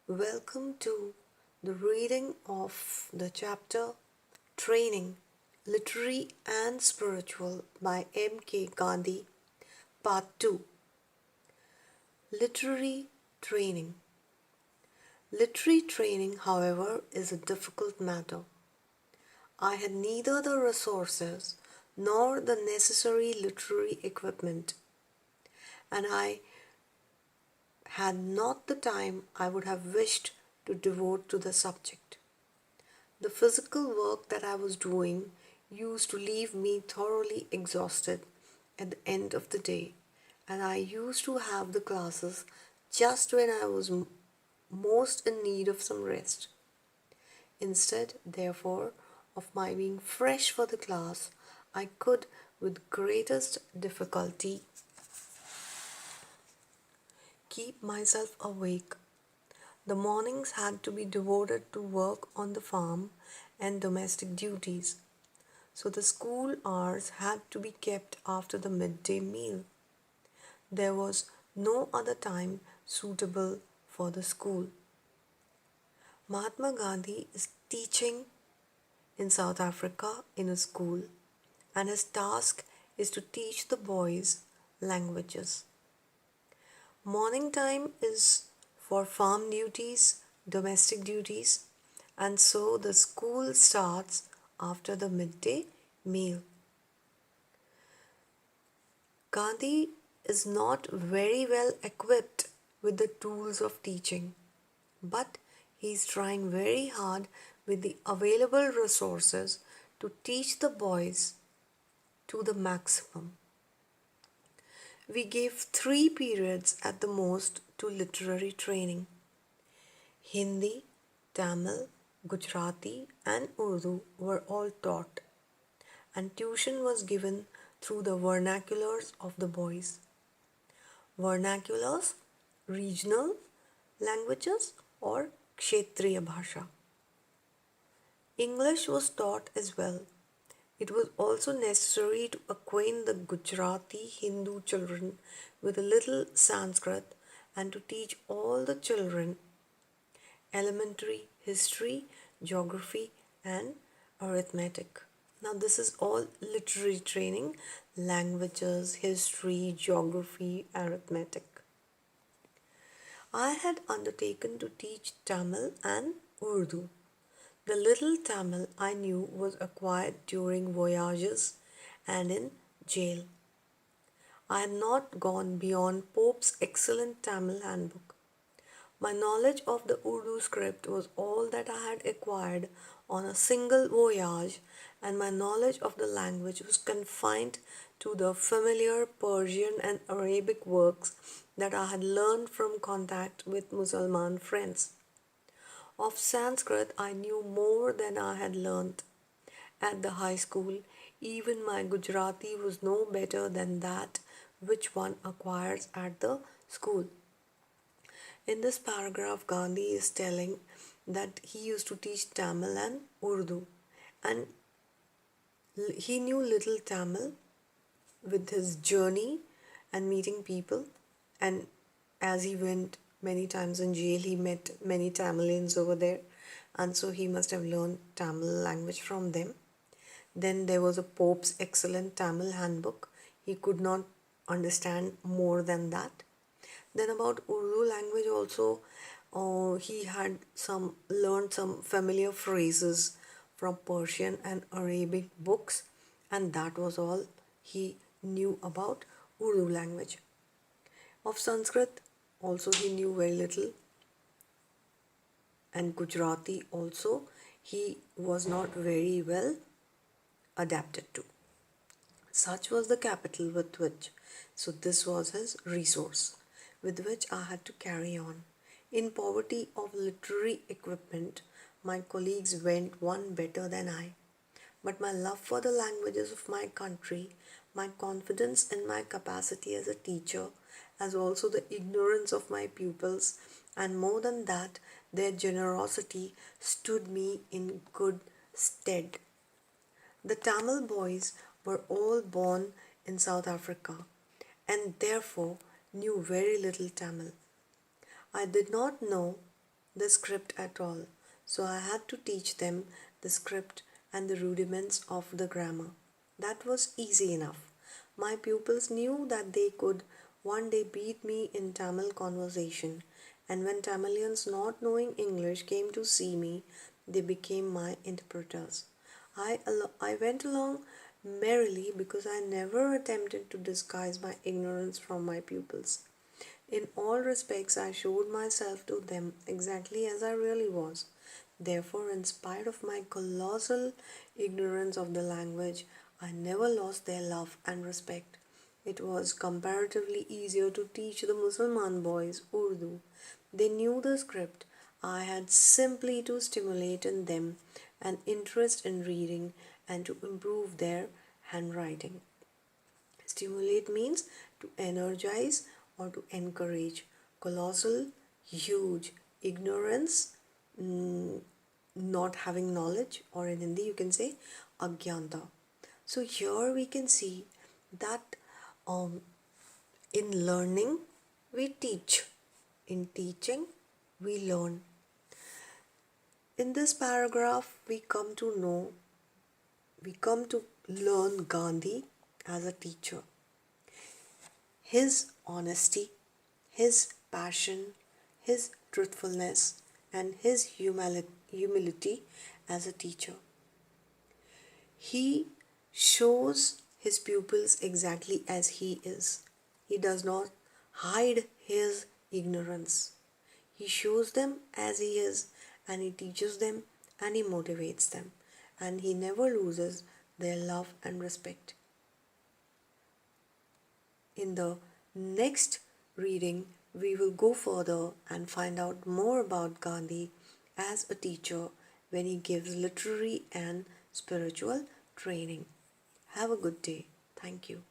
Welcome to the reading of the chapter Training Literary and Spiritual by M.K. Gandhi, Part 2. Literary Training. Literary training, however, is a difficult matter. I had neither the resources nor the necessary literary equipment, and I had not the time I would have wished to devote to the subject. The physical work that I was doing used to leave me thoroughly exhausted at the end of the day, and I used to have the classes just when I was most in need of some rest. Instead, therefore, of my being fresh for the class, I could, with greatest difficulty, keep myself awake. The mornings had to be devoted to work on the farm and domestic duties, so the school hours had to be kept after the midday meal. There was no other time suitable for the school. Mahatma Gandhi is teaching in South Africa in a school, and his task is to teach the boys languages. Morning time is for farm duties, domestic duties, and so the school starts after the midday meal. Gandhi is not very well equipped with the tools of teaching, but he is trying very hard with the available resources to teach the boys to the maximum. We gave 3 periods at the most to literary training. Hindi, Tamil, Gujarati, and Urdu were all taught, and tuition was given through the vernaculars of the boys. Vernaculars, regional languages, or Kshetriya Bhasha. English was taught as well. It was also necessary to acquaint the Gujarati Hindu children with a little Sanskrit and to teach all the children elementary history, geography, and arithmetic. Now, this is all literary training: languages, history, geography, arithmetic. I had undertaken to teach Tamil and Urdu. The little Tamil I knew was acquired during voyages and in jail. I had not gone beyond Pope's excellent Tamil handbook. My knowledge of the Urdu script was all that I had acquired on a single voyage, and my knowledge of the language was confined to the familiar Persian and Arabic works that I had learned from contact with Mussalman friends. Of Sanskrit I knew more than I had learnt at the high school. Even my Gujarati was no better than that which one acquires at the school. In this paragraph, Gandhi is telling that he used to teach Tamil and Urdu, and he knew little Tamil with his journey and meeting people, and as he went many times in jail, he met many Tamilians over there, and so he must have learned Tamil language from them. Then there was a Pope's excellent Tamil handbook. He could not understand more than that. Then about Urdu language also, he had learned some familiar phrases from Persian and Arabic books, and that was all he knew about Urdu language. Of Sanskrit also he knew very little, and Gujarati also he was not very well adapted to. Such was the capital with which, so this was his resource with which I had to carry on. In poverty of literary equipment, my colleagues went one better than I. But my love for the languages of my country, my confidence in my capacity as a teacher, as also the ignorance of my pupils, and more than that, their generosity stood me in good stead. The Tamil boys were all born in South Africa and therefore knew very little Tamil. I did not know the script at all. So I had to teach them the script and the rudiments of the grammar. That was easy enough. My pupils knew that they could one day beat me in Tamil conversation, and when Tamilians not knowing English came to see me, they became my interpreters. I went along merrily because I never attempted to disguise my ignorance from my pupils. In all respects, I showed myself to them exactly as I really was. Therefore, in spite of my colossal ignorance of the language, I never lost their love and respect. It was comparatively easier to teach the Mussalman boys Urdu. They knew the script. I had simply to stimulate in them an interest in reading and to improve their handwriting. Stimulate means to energize or to encourage. Colossal, huge. Ignorance, not having knowledge, or in Hindi you can say agyanta. So here we can see that um, in learning we teach, in teaching we learn. In this paragraph we come to learn Gandhi as a teacher. His honesty, his passion, his truthfulness, and his humility as a teacher. He shows his pupils exactly as he is. He does not hide his ignorance. He shows them as he is, and he teaches them and he motivates them, and he never loses their love and respect. In the next reading, we will go further and find out more about Gandhi as a teacher when he gives literary and spiritual training. Have a good day. Thank you.